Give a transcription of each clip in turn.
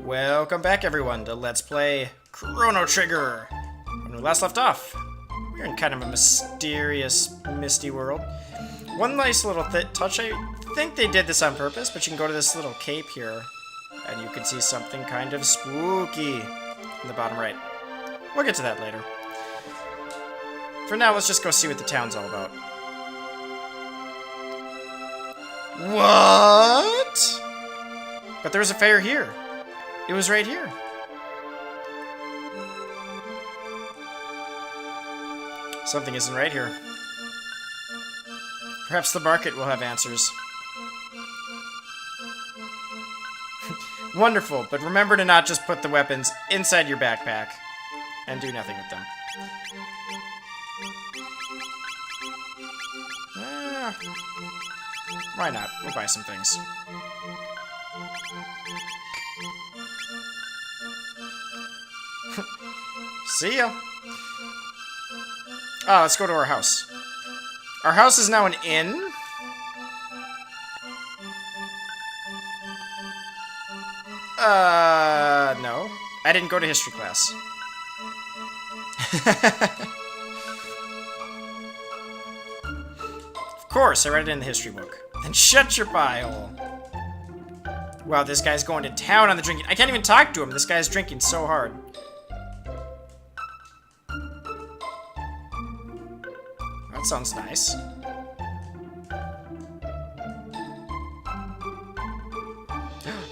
Welcome back, everyone, to Let's Play Chrono Trigger. When we last left off, we're in kind of a mysterious, misty world. One nice little touch, I think they did this on purpose, but you can go to this little cape here, and you can see something kind of spooky in the bottom right. We'll get to that later. For now, let's just go see what the town's all about. What? But there was a fair here. It was right here. Something isn't right here. Perhaps the market will have answers. Wonderful, but remember to not just put the weapons inside your backpack and do nothing with them. Why not? We'll buy some things. See ya. Oh, let's go to our house. Our house is now an inn? No. I didn't go to history class. Of course, I read it in the history book. Then shut your pie hole. Wow, this guy's going to town on the drinking. I can't even talk to him. This guy's drinking so hard. That sounds nice.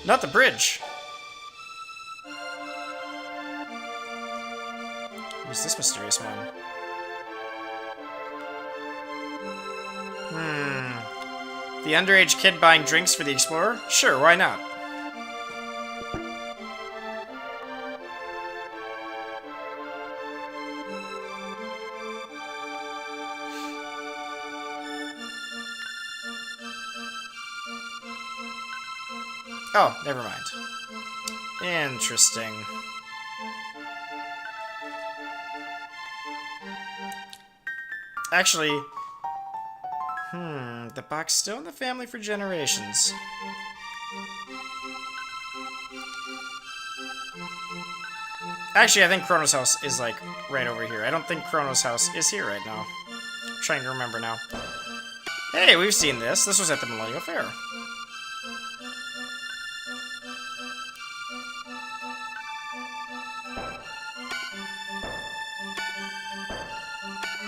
Not the bridge. Who's this mysterious one? The underage kid buying drinks for the explorer? Sure, why not? Oh, never mind. Interesting. Actually, the box still in the family for generations. Actually, I think Chrono's house is, like, right over here. I don't think Chrono's house is here right now. I'm trying to remember now. Hey, we've seen this. This was at the Millennial Fair.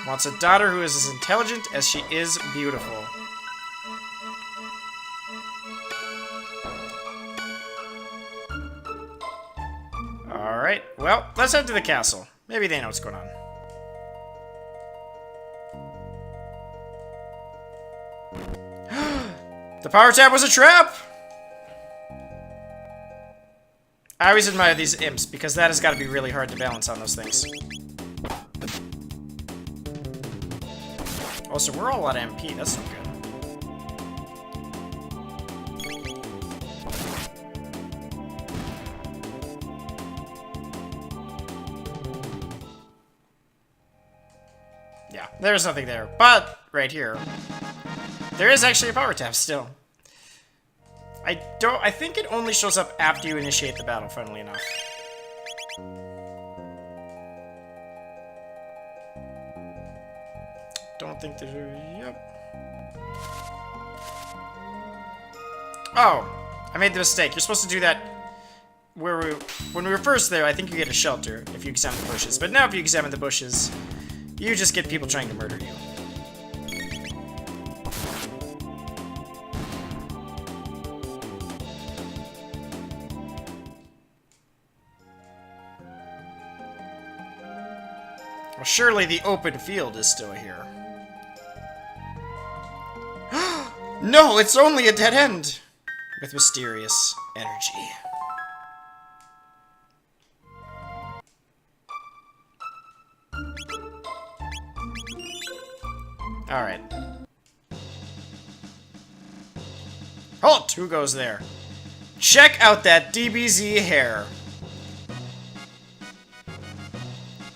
Wants a daughter who is as intelligent as she is beautiful. Alright, well, let's head to the castle. Maybe they know what's going on. The power tab was a trap! I always admire these imps, because that has got to be really hard to balance on those things. Oh, so we're all out of MP. That's no good. Yeah, there's nothing there. But, right here, there is actually a power tab still. I think it only shows up after you initiate the battle, funnily enough. Don't think there's yep. Oh, I made the mistake. You're supposed to do that when we were first there. I think you get a shelter if you examine the bushes. But now if you examine the bushes, you just get people trying to murder you. Well, surely the open field is still here. No, it's only a dead end! With mysterious energy. Alright. Halt! Who goes there? Check out that DBZ hair.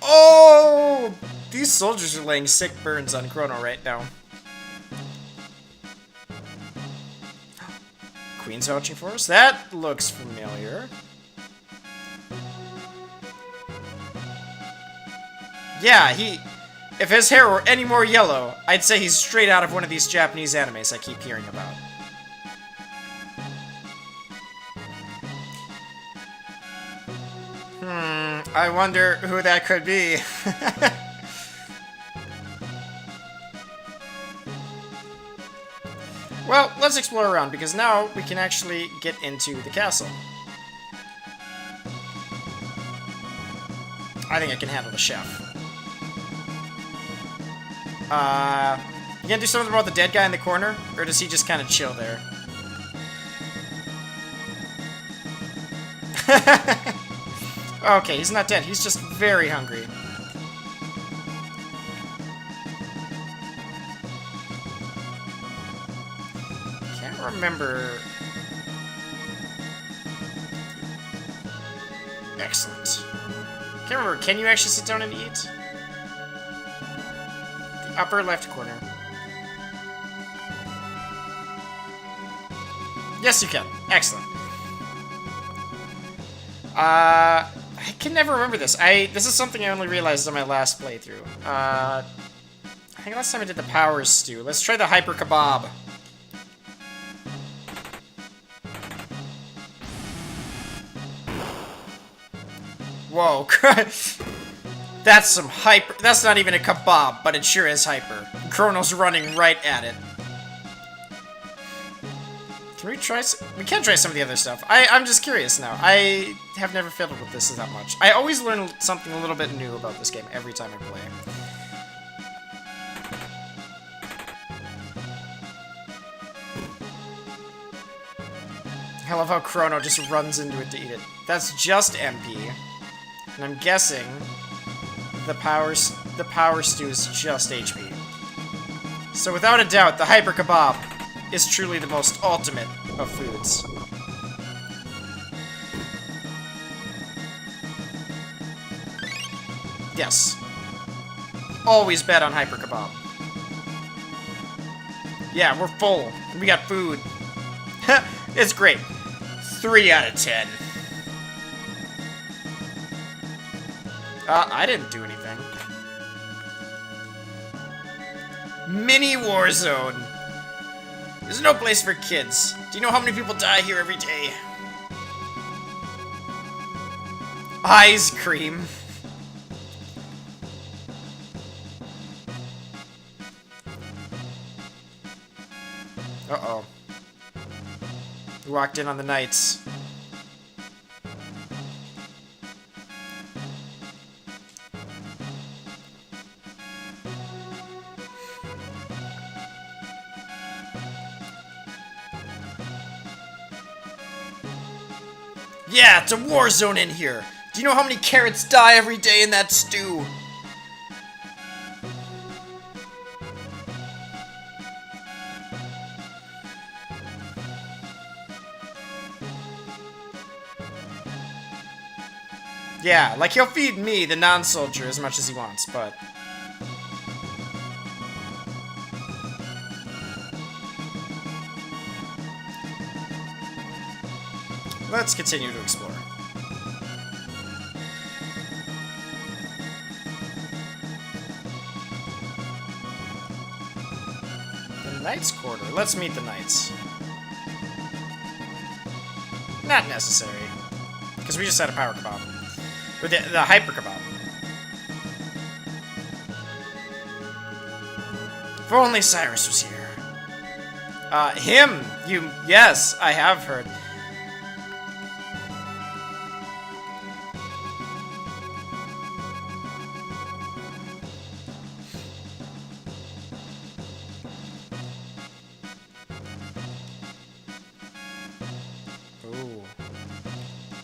Oh! These soldiers are laying sick burns on Chrono right now. Queen's vouching for us? That looks familiar. Yeah, if his hair were any more yellow, I'd say he's straight out of one of these Japanese animes I keep hearing about. I wonder who that could be. Well, let's explore around, because now we can actually get into the castle. I think I can handle the chef. You gonna do something about the dead guy in the corner? Or does he just kind of chill there? Okay, he's not dead. He's just very hungry. Can't remember. Excellent. Can't remember. Can you actually sit down and eat? The upper left corner. Yes, you can. Excellent. I can never remember this. This is something I only realized on my last playthrough. I think last time I did the Powers Stew. Let's try the Hyper Kebab. Whoa, that's some hyper. That's not even a kebab, but it sure is hyper. Chrono's running right at it. Can we try? We can try some of the other stuff. I'm just curious now. I have never fiddled with this that much. I always learn something a little bit new about this game every time I play. I love how Chrono just runs into it to eat it. That's just MP. And I'm guessing the power stew is just HP. So without a doubt, the Hyper Kebab is truly the most ultimate of foods. Yes. Always bet on Hyper Kebab. Yeah, we're full. And we got food. It's great. 3 out of 10. I didn't do anything. Mini war zone. There's no place for kids. Do you know how many people die here every day? Ice cream. Uh-oh. We walked in on the knights. Yeah, it's a war zone in here. Do you know how many carrots die every day in that stew? Yeah, like he'll feed me, the non-soldier, as much as he wants, but... let's continue to explore. The Knights' Quarter. Let's meet the Knights. Not necessary. Because we just had a Power Kebab. Or the Hyper Kebab. If only Cyrus was here. Him! Yes, I have heard. Ooh.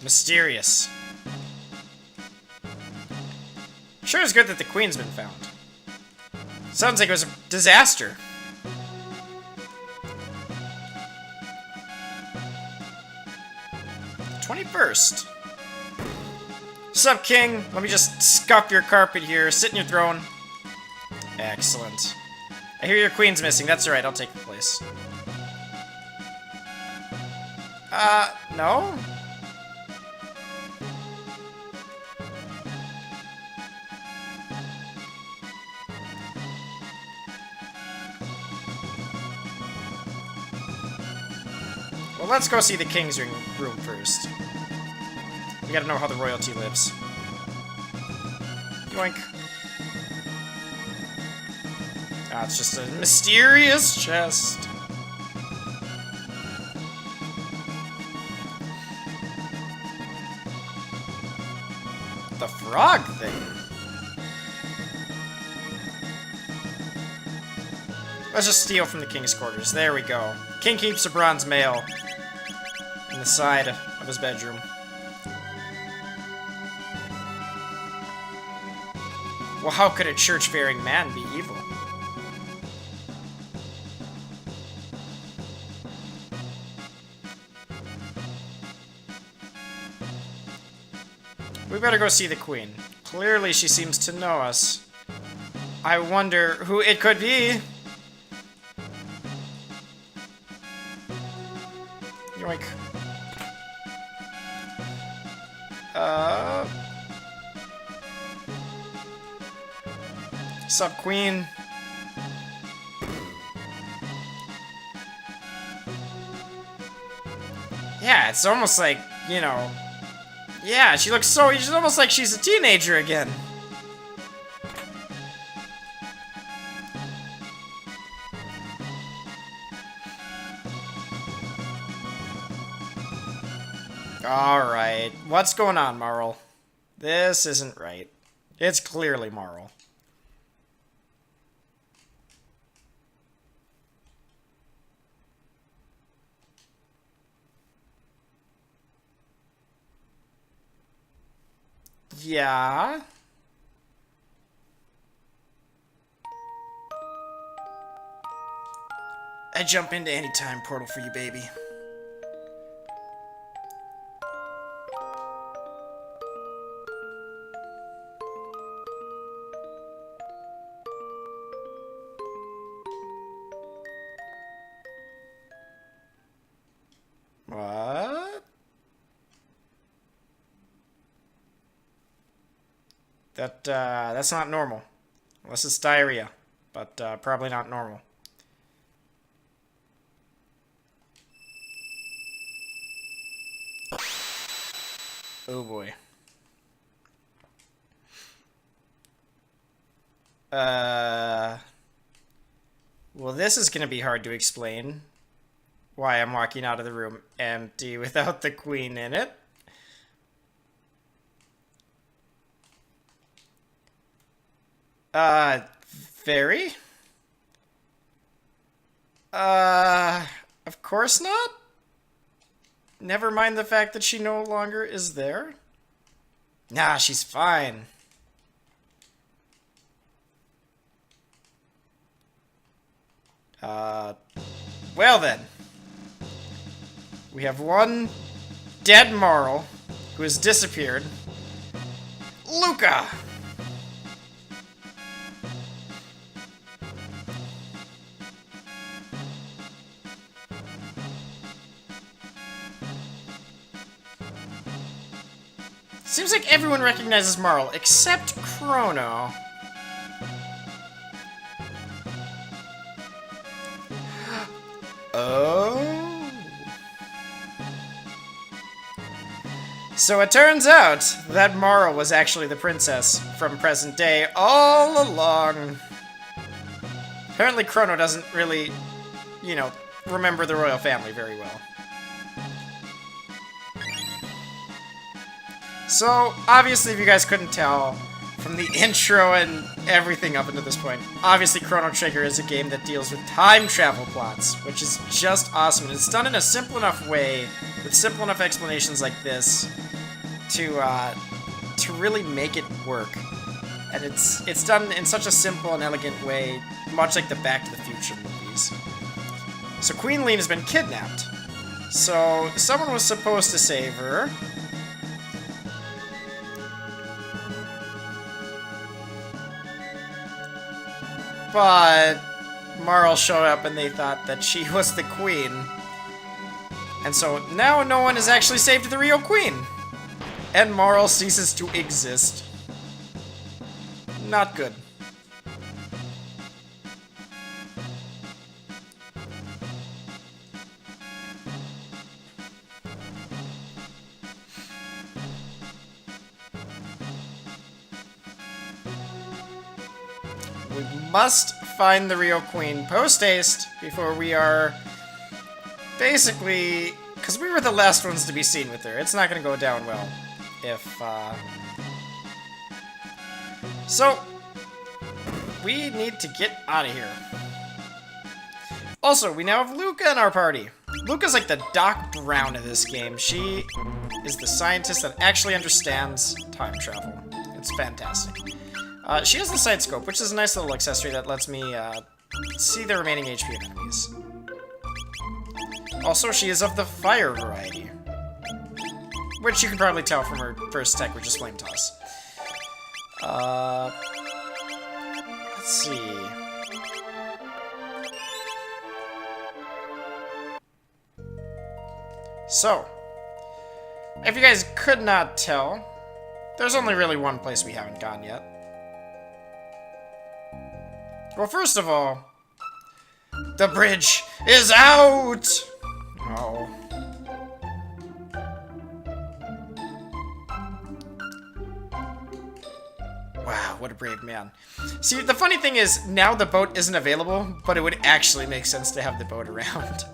Mysterious. Sure is good that the Queen's been found. Sounds like it was a disaster. The 21st. Sup, King? Let me just scuff your carpet here. Sit in your throne. Excellent. I hear your Queen's missing. That's alright, I'll take the place. No? Well, let's go see the king's room first. We gotta know how the royalty lives. Yoink. Ah, it's just a mysterious chest. The frog thing. Let's just steal from the king's quarters. There we go. King keeps a bronze mail in the side of his bedroom. Well, how could a church-faring man be evil? We better go see the queen. Clearly she seems to know us. I wonder who it could be. Yoink. Sup, queen? Yeah, it's almost like, you know... Yeah, she looks so... She's almost like she's a teenager again. Alright. What's going on, Marl? This isn't right. It's clearly Marl. Yeah? I jump into any time portal for you, baby. What? That's not normal. Unless it's diarrhea. But, probably not normal. Oh boy. Well, this is gonna be hard to explain. Why I'm walking out of the room empty without the queen in it. Fairy? Of course not? Never mind the fact that she no longer is there? Nah, she's fine. Well then. We have one dead Marl who has disappeared. Luca! Seems like everyone recognizes Marl, except Chrono. Oh. So it turns out that Marl was actually the princess from present day all along. Apparently Chrono doesn't really, you know, remember the royal family very well. So, obviously, if you guys couldn't tell from the intro and everything up until this point, obviously Chrono Trigger is a game that deals with time travel plots, which is just awesome. And it's done in a simple enough way, with simple enough explanations like this, to really make it work. And it's done in such a simple and elegant way, much like the Back to the Future movies. So Queen Leene has been kidnapped. So someone was supposed to save her. But Marl showed up and they thought that she was the queen. And so now no one has actually saved the real queen. And Marl ceases to exist. Not good. We must find the real queen post-haste before we are basically... Because we were the last ones to be seen with her. It's not going to go down well if... So, we need to get out of here. Also, we now have Luca in our party. Luca's like the Doc Brown of this game. She is the scientist that actually understands time travel. It's fantastic. She has the side scope, which is a nice little accessory that lets me see the remaining HP of enemies. Also, she is of the fire variety, which you can probably tell from her first attack, which is Flame Toss. Let's see. So, if you guys could not tell, there's only really one place we haven't gone yet. Well, first of all, the bridge is out! Oh. Wow, what a brave man. See, the funny thing is, now the boat isn't available, but it would actually make sense to have the boat around.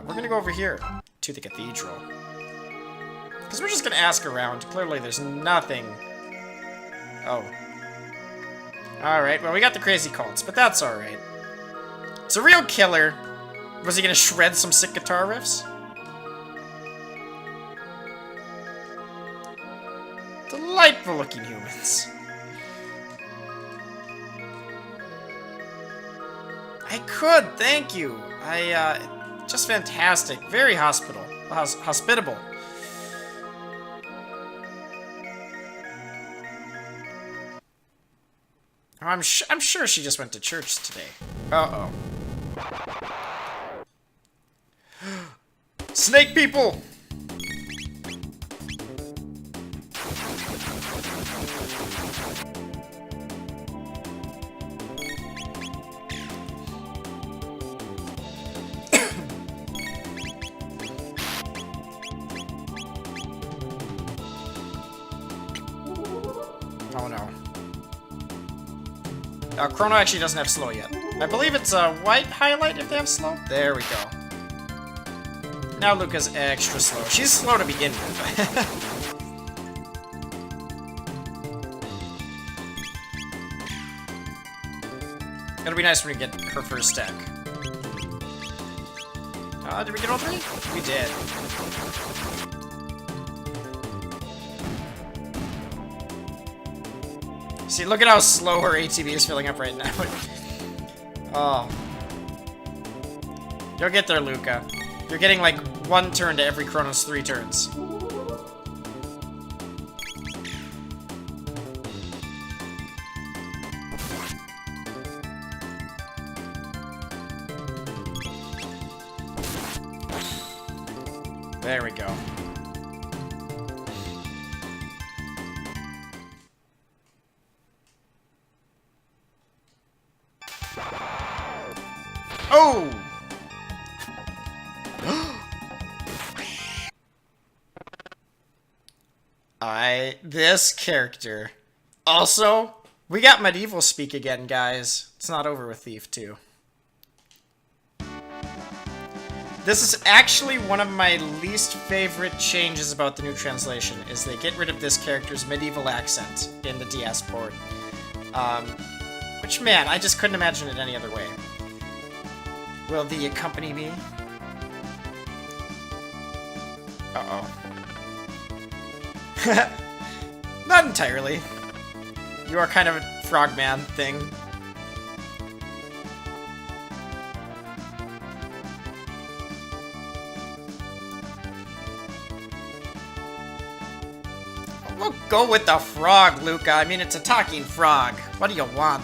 We're gonna go over here to the cathedral. Because we're just gonna ask around. Clearly there's nothing. Oh. Alright, well we got the crazy cults, but that's alright. It's a real killer. Was he gonna shred some sick guitar riffs? Delightful looking humans. I could, thank you. Just fantastic. Very hospitable. I'm sure she just went to church today. Uh-oh. Snake people! Oh no. Chrono actually doesn't have slow yet. I believe it's a white highlight if they have slow. There we go. Now Luca's extra slow. She's slow to begin with. It'll be nice when we get her first stack. Did we get all three? We did. See, look at how slow her ATB is filling up right now. Oh. You'll get there, Luca. You're getting like 1 turn to every Chrono's 3 turns. There we go. Oh! This character. Also, we got medieval speak again, guys. It's not over with Thief 2. This is actually one of my least favorite changes about the new translation, is they get rid of this character's medieval accent in the DS port. Which, man, I just couldn't imagine it any other way. Will thee accompany me? Uh-oh. Not entirely. You are kind of a frogman thing. We'll go with the frog, Luca. I mean, it's a talking frog. What do you want?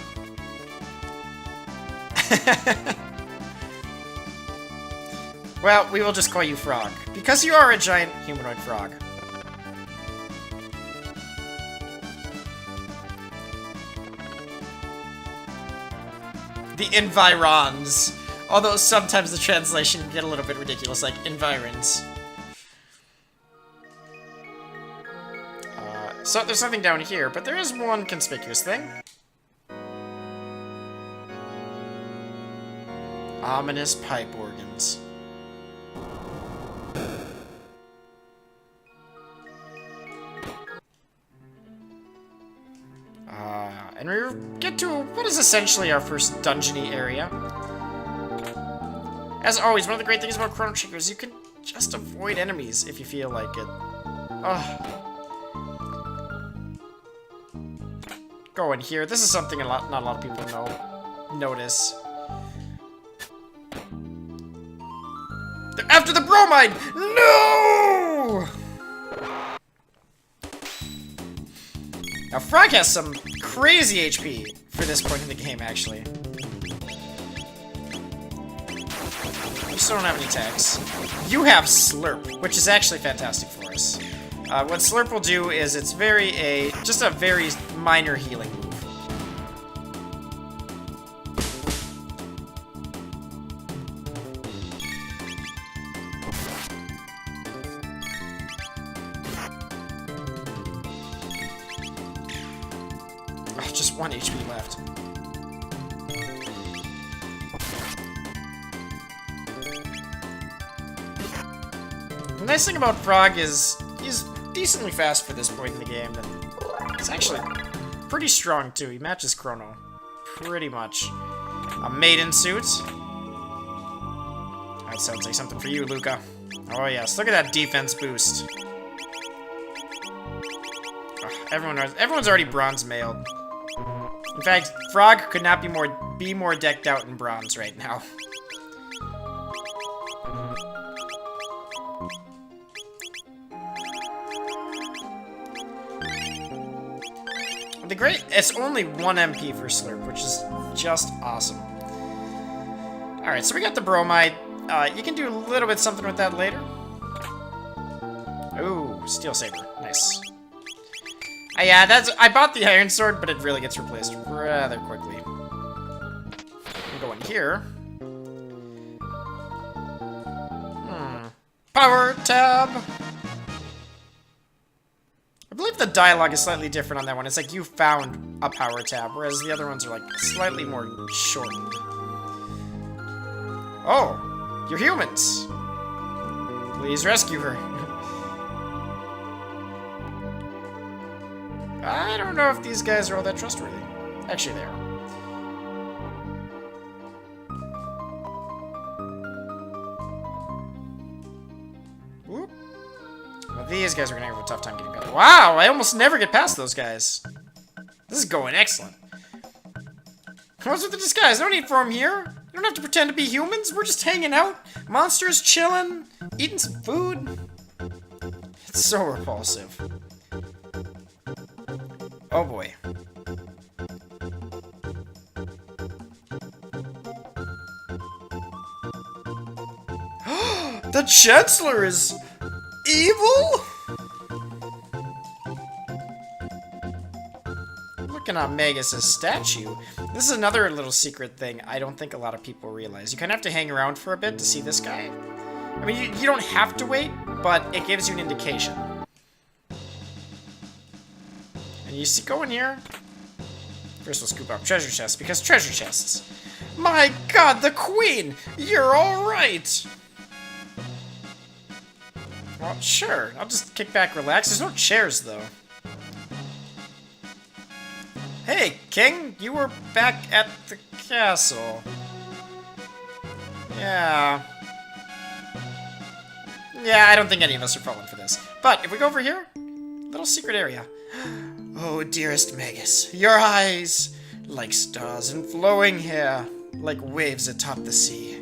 Well, we will just call you Frog, because you are a giant humanoid frog. The environs. Although sometimes the translation can get a little bit ridiculous, like environs. So there's nothing down here, but there is one conspicuous thing. Ominous pipe organs. And we get to what is essentially our first dungeony area. As always, one of the great things about Chrono Trigger is you can just avoid enemies if you feel like it. Ugh. Go in here. This is something not a lot of people notice. They're after the bromide! No! Now, Frog has some crazy HP for this point in the game, actually. You still don't have any attacks. You have Slurp, which is actually fantastic for us. What Slurp will do is it's just a very minor healing move. Oh, just 1 HP left. The nice thing about Frog is he's decently fast for this point in the game, and he's actually pretty strong too. He matches Chrono pretty much. A maiden suit. That sounds like something for you, Luca. Oh yes, look at that defense boost. Oh, everyone's already bronze mailed. In fact, Frog could not be more decked out in bronze right now. It's only 1 MP for Slurp, which is just awesome. Alright, so we got the bromide. You can do a little bit something with that later. Ooh, Steel Saber. Nice. Yeah, I bought the Iron Sword, but it really gets replaced rather quickly. We'll go in here. Power tab! I believe the dialogue is slightly different on that one. It's like you found a power tab, whereas the other ones are like slightly more shortened. Oh, you're humans. Please rescue her. I don't know if these guys are all that trustworthy. Actually, they are. Whoop. Well, these guys are gonna have a tough time getting past. Wow, I almost never get past those guys. This is going excellent. What's with the disguise? No need for them here. You don't have to pretend to be humans. We're just hanging out. Monsters chilling, eating some food. It's so repulsive. Oh boy. The Chancellor is evil? Looking at Magus' statue. This is another little secret thing I don't think a lot of people realize. You kind of have to hang around for a bit to see this guy. I mean, you don't have to wait, but it gives you an indication. And you see, go in here. First we'll scoop up treasure chests, because treasure chests. My god, the Queen! You're alright! Well, sure. I'll just kick back, relax. There's no chairs, though. Hey, King! You were back at the castle. Yeah. Yeah, I don't think any of us are falling for this. But, if we go over here, little secret area. Oh, dearest Magus, your eyes, like stars in flowing hair, like waves atop the sea.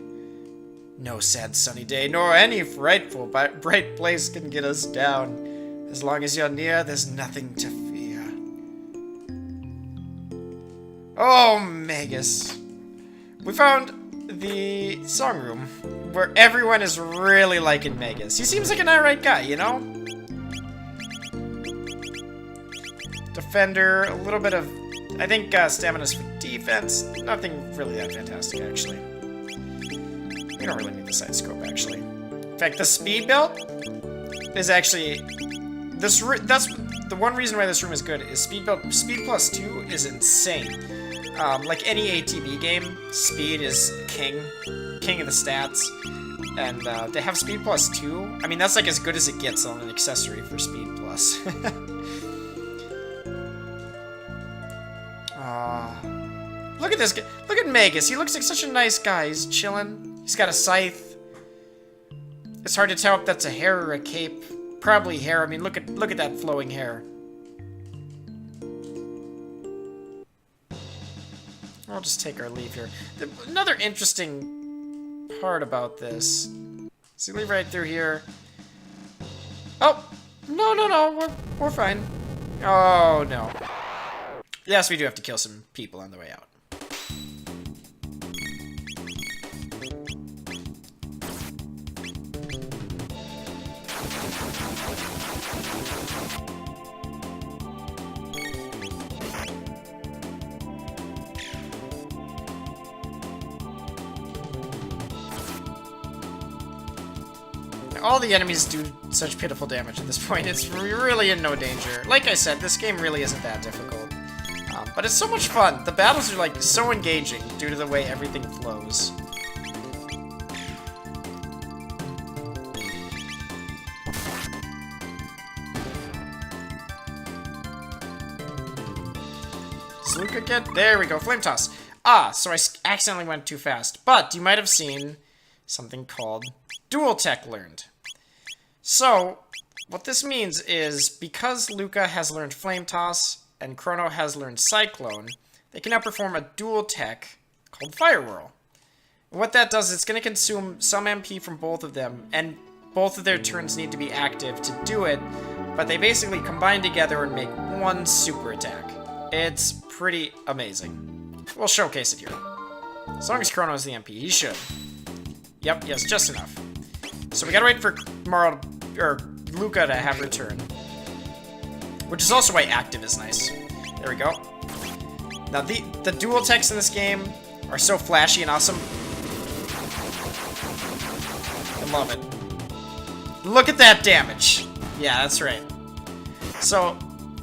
No sad sunny day, nor any frightful bright place can get us down. As long as you're near, there's nothing to fear. Oh, Magus. We found the song room, where everyone is really liking Magus. He seems like an alright guy, you know? Defender, a little bit of, I think, stamina's for defense. Nothing really that fantastic, actually. We don't really need the side scope, actually. In fact, the speed belt is actually that's the one reason why this room is good. Is speed plus 2 is insane. Like any ATV game, speed is king of the stats. And they have speed plus 2. I mean, that's like as good as it gets on an accessory for speed plus. Look at this guy. Look at Magus. He looks like such a nice guy. He's chilling. He's got a scythe. It's hard to tell if that's a hair or a cape. Probably hair. I mean, look at that flowing hair. I'll just take our leave here. Another interesting part about this. So leave right through here. Oh! No. We're fine. Oh, no. Yes, we do have to kill some people on the way out. All the enemies do such pitiful damage at this point. It's really in no danger. Like I said, this game really isn't that difficult. But it's so much fun. The battles are like so engaging due to the way everything flows. Does Luca get... There we go, Flame Toss. Ah, so I accidentally went too fast. But you might have seen something called Dual Tech learned. So, what this means is, because Luca has learned Flame Toss, and Chrono has learned Cyclone, they can now perform a dual tech called Fire Whirl. And what that does is it's going to consume some MP from both of them, and both of their turns need to be active to do it, but they basically combine together and make one super attack. It's pretty amazing. We'll showcase it here. As long as Chrono has the MP, he should. Yep, yes, just enough. So we gotta wait for Luca to have her turn. Which is also why active is nice. There we go. Now the dual techs in this game are so flashy and awesome. I love it. Look at that damage. Yeah, that's right. So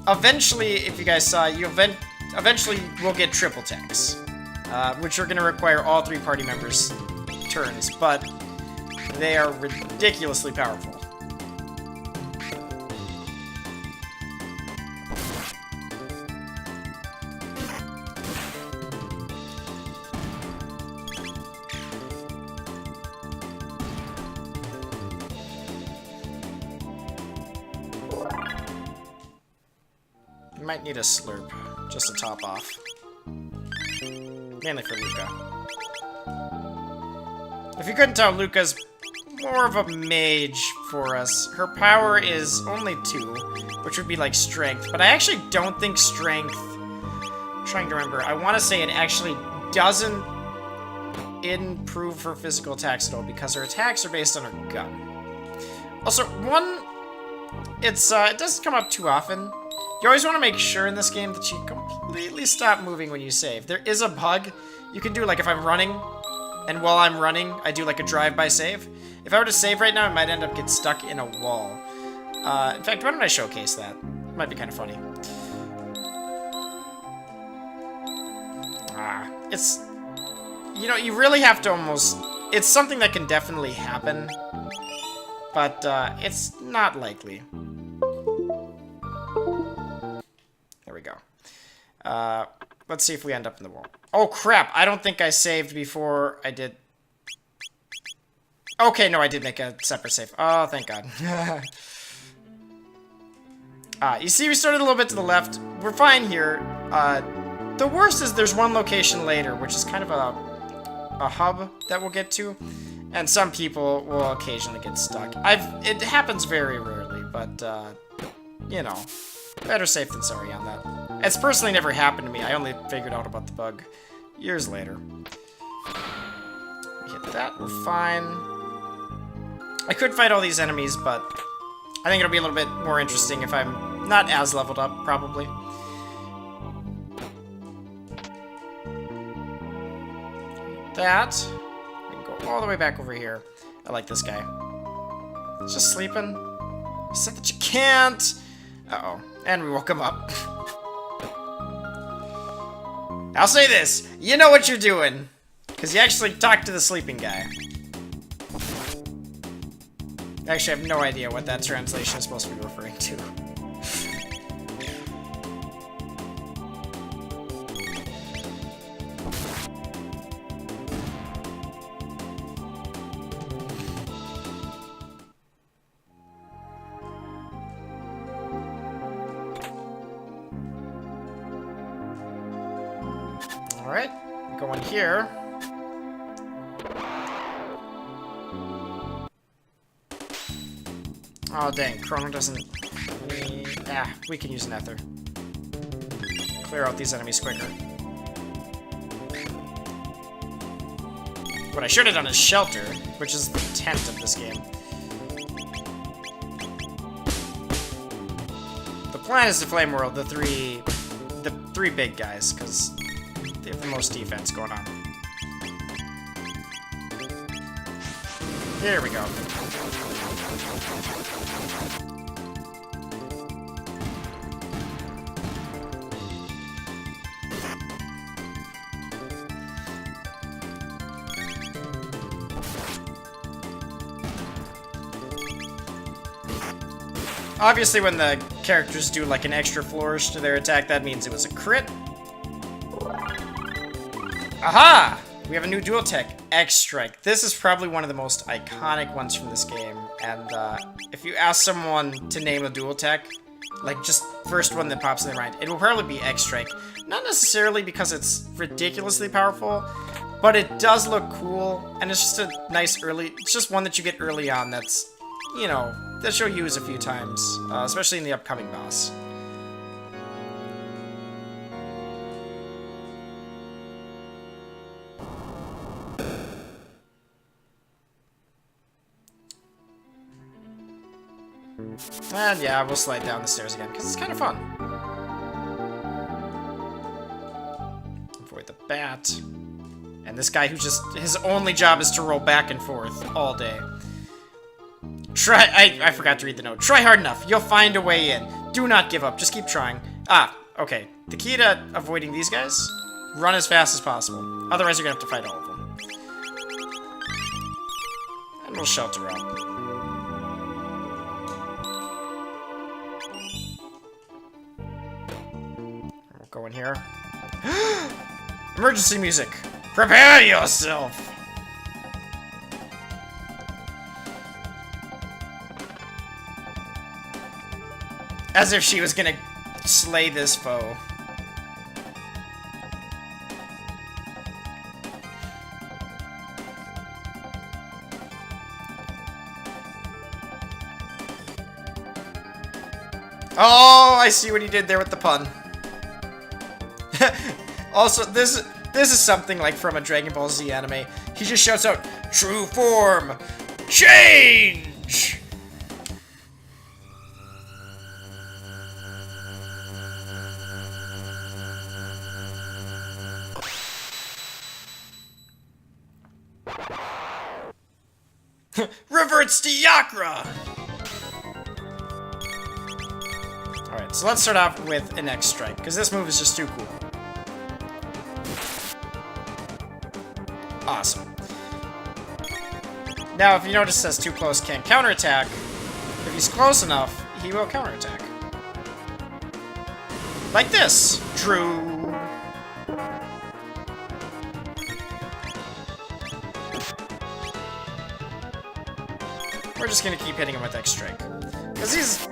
eventually, if you guys saw, eventually we'll get triple techs, which are gonna require all 3 party members' turns, but they are ridiculously powerful. You might need a slurp, just to top off. Mainly for Luca. If you couldn't tell, Luca's more of a mage for us. Her power is only 2, which would be like strength, but I actually don't think strength... I'm trying to remember. I want to say it actually doesn't improve her physical attacks at all, because her attacks are based on her gun. Also, it doesn't come up too often. You always want to make sure in this game that you completely stop moving when you save. There is a bug. You can do, like, if I'm running, and while I'm running, I do, like, a drive-by save. If I were to save right now, I might end up getting stuck in a wall. In fact, why don't I showcase that? It might be kind of funny. It's... You know, you really have to almost... It's something that can definitely happen, but it's not likely. There we go. Let's see if we end up in the wall. Oh, crap! I don't think I saved before I did... Okay, no, I did make a separate save. Oh, thank God. You see, we started a little bit to the left. We're fine here. The worst is there's one location later, which is kind of a hub that we'll get to. And some people will occasionally get stuck. It happens very rarely, but, you know, better safe than sorry on that. It's personally never happened to me. I only figured out about the bug years later. We hit that, we're fine. I could fight all these enemies, but I think it'll be a little bit more interesting if I'm not as leveled up, probably. That. We can go all the way back over here. I like this guy. He's just sleeping. You said that you can't! Uh-oh. And we woke him up. I'll say this, you know what you're doing. Because you actually talked to the sleeping guy. Actually, I have no idea what that translation is supposed to be referring to. Alright, going here. Oh dang, Chrono doesn't... we can use Nether. Clear out these enemies quicker. What I should have done is Shelter, which is the tent of this game. The plan is to Flame World the three big guys, because they have the most defense going on. Here we go. Obviously, when the characters do like an extra flourish to their attack, that means it was a crit. Aha! We have a new dual tech, X-Strike. This is probably one of the most iconic ones from this game. And if you ask someone to name a dual tech, like just first one that pops in their mind, it will probably be X-Strike. Not necessarily because it's ridiculously powerful, but it does look cool, and it's just a nice early... It's just one that you get early on that's, you know, that you'll use a few times, especially in the upcoming boss. And yeah, we'll slide down the stairs again, because it's kind of fun. Avoid the bat. And this guy who just, his only job is to roll back and forth all day. I forgot to read the note. Try hard enough. You'll find a way in. Do not give up. Just keep trying. Ah, okay. The key to avoiding these guys? Run as fast as possible. Otherwise, you're gonna have to fight all of them. And we'll shelter up. We'll go in here. Emergency music. Prepare yourself. As if she was gonna slay this foe. Oh, I see what he did there with the pun. Also, this is something like from a Dragon Ball Z anime. He just shouts out, "True form, change!" Reverts to Yakra! Alright, so let's start off with an X-Strike, because this move is just too cool. Awesome. Now, if you notice it says too close can't counterattack, if he's close enough, he will counterattack. Like this! True. We're just gonna keep hitting him with X-Strike. Because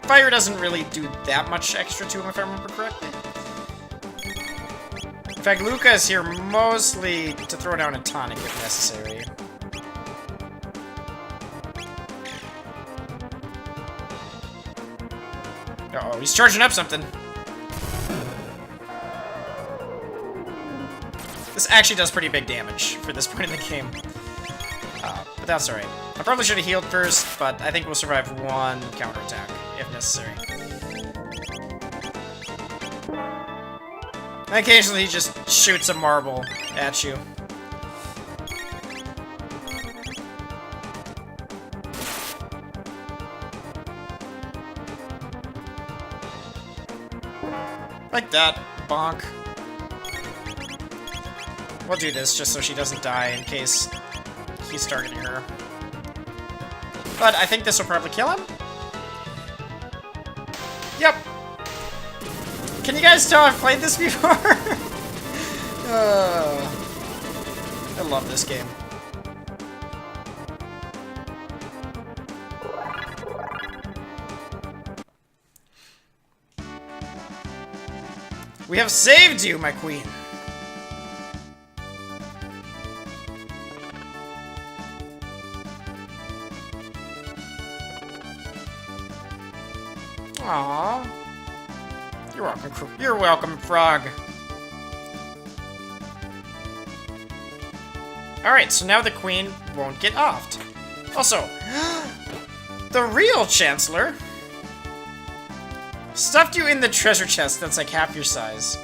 fire doesn't really do that much extra to him, if I remember correctly. In fact, Luca is here mostly to throw down a tonic if necessary. Uh-oh, he's charging up something. This actually does pretty big damage for this point in the game. But that's alright. I probably should have healed first, but I think we'll survive one counterattack, if necessary. And occasionally he just shoots a marble at you. Like that. Bonk. We'll do this just so she doesn't die in case he's targeting her. But I think this will probably kill him. Yep. Can you guys tell I've played this before? I love this game. We have saved you, my queen. Aww. You're welcome, you're welcome, frog. Alright, so now the queen won't get offed. Also, the real Chancellor stuffed you in the treasure chest that's like half your size.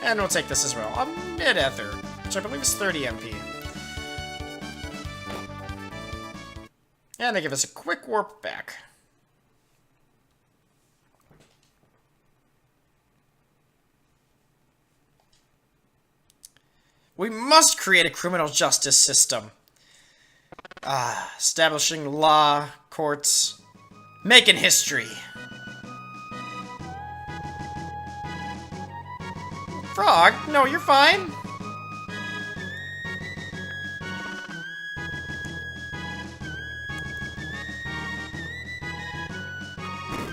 And we'll take this as well. A mid-ether, which I believe is 30 MP. And they give us a quick warp back. We must create a criminal justice system. Establishing law, courts, making history. Frog, no, you're fine.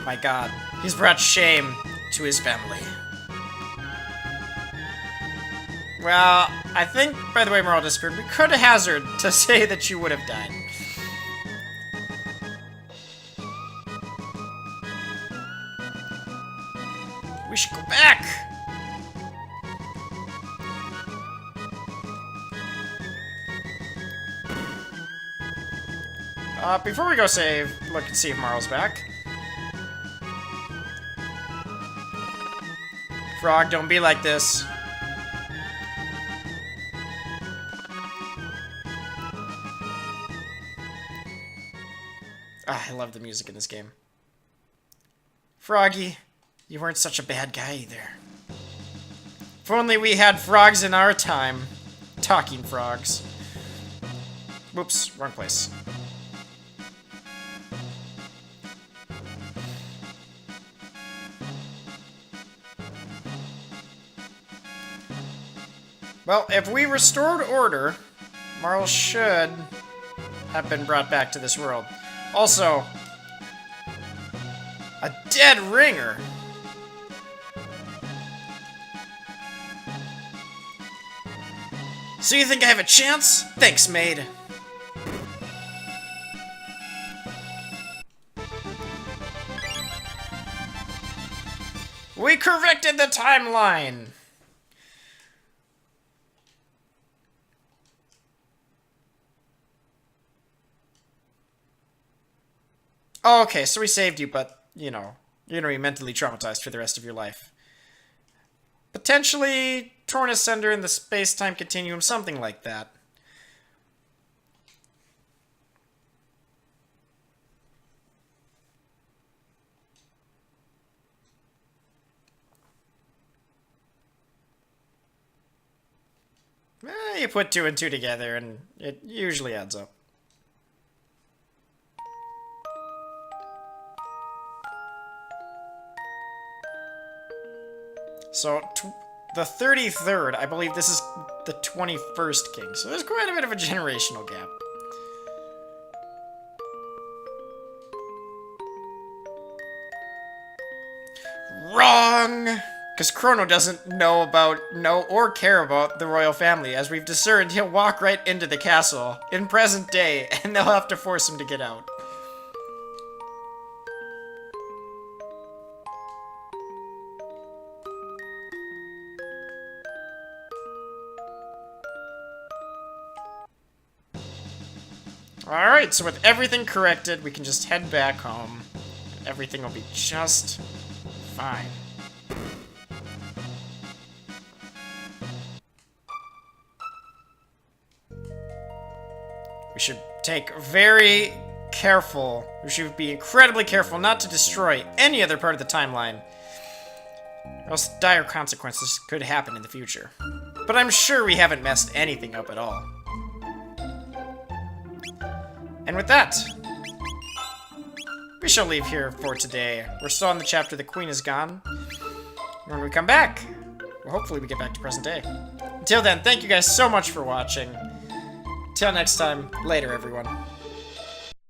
My God, he's brought shame to his family. Well, I think, by the way Merle disappeared, we could hazard to say that you would have died. We should go back! Before we go save, look and see if Marle's back. Frog, don't be like this. I love the music in this game. Froggy, you weren't such a bad guy either. If only we had frogs in our time. Talking frogs. Whoops, wrong place. Well, if we restored order, Marle should have been brought back to this world. Also, a dead ringer. So you think I have a chance? Thanks, maid. We corrected the timeline. Oh, okay, so we saved you, but, you know, you're gonna be mentally traumatized for the rest of your life. Potentially torn asunder in the space-time continuum, something like that. You put two and two together, and it usually adds up. So, the 33rd, I believe this is the 21st king, so there's quite a bit of a generational gap. Wrong! Because Chrono doesn't know or care about the royal family. As we've discerned, he'll walk right into the castle in present day, and they'll have to force him to get out. Alright, so with everything corrected, we can just head back home. Everything will be just fine. We should take very careful, we should be incredibly careful not to destroy any other part of the timeline. or else dire consequences could happen in the future. But I'm sure we haven't messed anything up at all. And with that, we shall leave here for today. We're still on the chapter The Queen is Gone. When we come back, well, hopefully we get back to present day. Until then, thank you guys so much for watching. Till next time, later everyone.